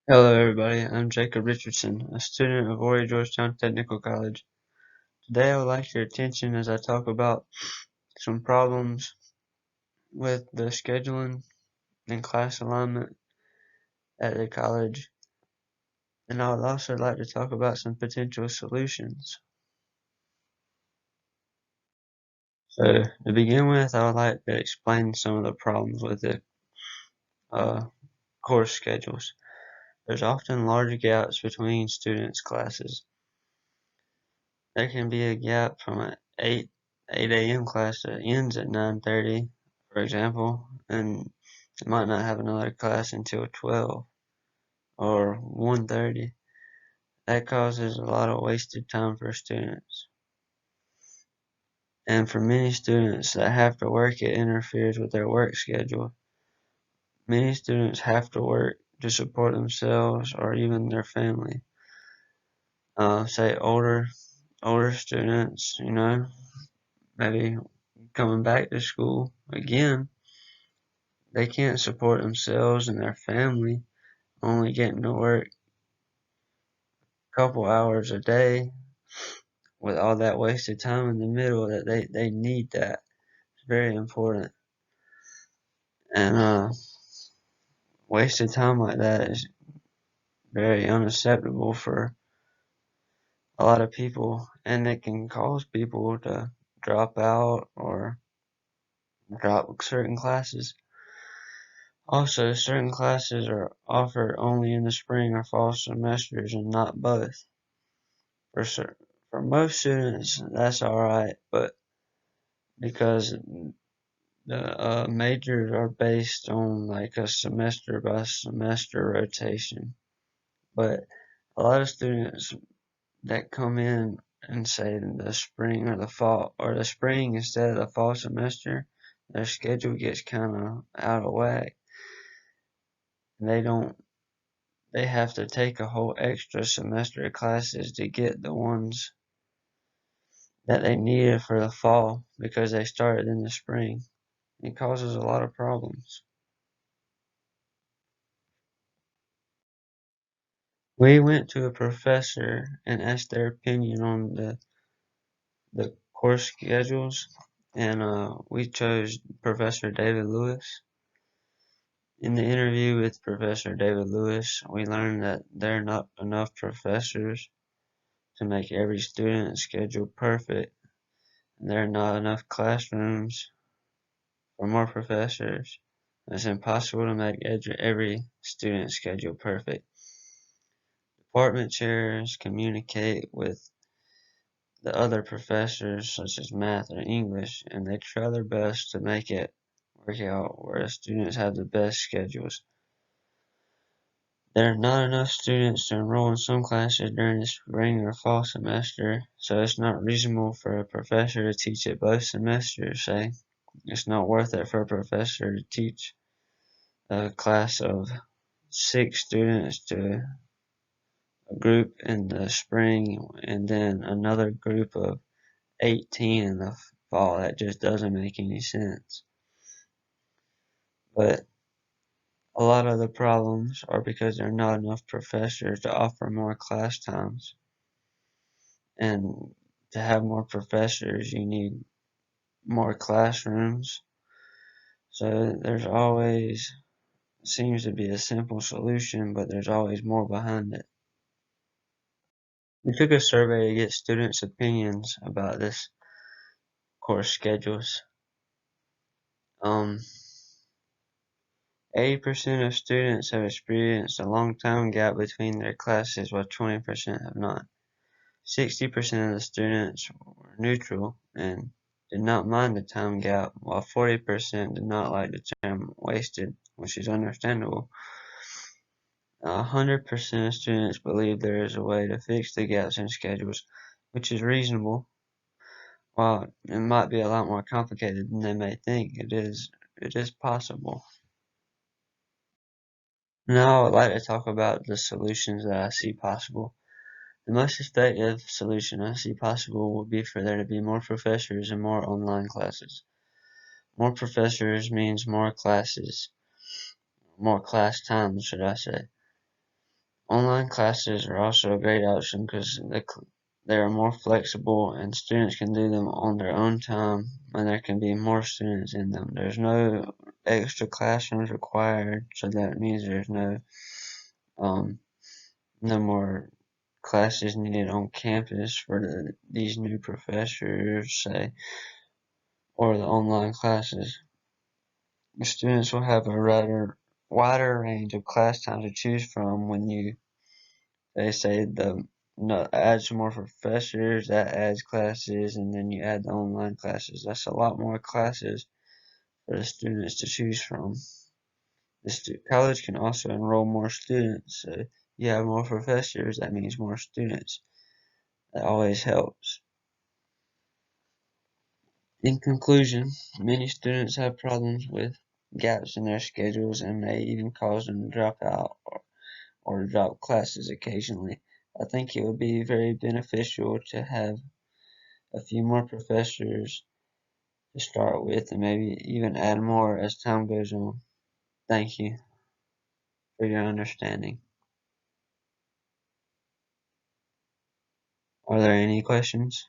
Hello everybody, I'm Jacob Richardson, a student of Horry Georgetown Technical College. Today I would like your attention as I talk about some problems with the scheduling and class alignment at the college, and I would also like to talk about some potential solutions. So to begin with, I would like to explain some of the problems with the course schedules. There's often large gaps between students' classes. There can be a gap from an 8 a.m. class that ends at 9:30, for example, and it might not have another class until 12 or 1:30. That causes a lot of wasted time for students. And for many students that have to work, it interferes with their work schedule. Many students have to work to support themselves or even their family. Say older students, maybe coming back to school again, they can't support themselves and their family, only getting to work a couple hours a day with all that wasted time in the middle that they need that. It's very important. And wasted time like that is very unacceptable for a lot of people, and it can cause people to drop out or drop certain classes. Also, certain classes are offered only in the spring or fall semesters and not both. For for most students, that's alright, but because the majors are based on like a semester by semester rotation. But a lot of students that come in and say in the spring or the fall, or the spring instead of the fall semester, their schedule gets kind of out of whack. They don't, they have to take a whole extra semester of classes to get the ones that they needed for the fall because they started in the spring. It causes a lot of problems. We went to a professor and asked their opinion on the course schedules, and we chose Professor David Lewis. In the interview with Professor David Lewis, we learned that there are not enough professors to make every student's schedule perfect, and there are not enough classrooms for more professors. It's impossible to make every student's schedule perfect. Department chairs communicate with the other professors, such as math or English, and they try their best to make it work out where the students have the best schedules. There are not enough students to enroll in some classes during the spring or fall semester, so it's not reasonable for a professor to teach it both semesters, say. It's not worth it for a professor to teach a class of 6 students to a group in the spring and then another group of 18 in the fall. That just doesn't make any sense. But a lot of the problems are because there are not enough professors to offer more class times. And to have more professors, you need more classrooms. So there's always seems to be a simple solution, but there's always more behind it. We took a survey to get students' opinions about this course schedules. 80% of students have experienced a long time gap between their classes, while 20% have not. 60% of the students were neutral and did not mind the time gap, while 40% did not like the term wasted, which is understandable. 100% of students believe there is a way to fix the gaps in schedules, which is reasonable. While it might be a lot more complicated than they may think, it is possible. Now I would like to talk about the solutions that I see possible. The most effective solution I see possible would be for there to be more professors and more online classes. More professors means more classes, more class time, should I say. Online classes are also a great option because they are more flexible and students can do them on their own time and there can be more students in them. There's no extra classrooms required, so that means there's um, no more classes needed on campus for these new professors, say, or the online classes. The students will have a wider range of class time to choose from when they say add some more professors, that adds classes, and then you add the online classes. That's a lot more classes for the students to choose from. The college can also enroll more students. So you have more professors, that means more students. That always helps. In conclusion, many students have problems with gaps in their schedules and may even cause them to drop out or drop classes occasionally. I think it would be very beneficial to have a few more professors to start with and maybe even add more as time goes on. Thank you for your understanding. Are there any questions?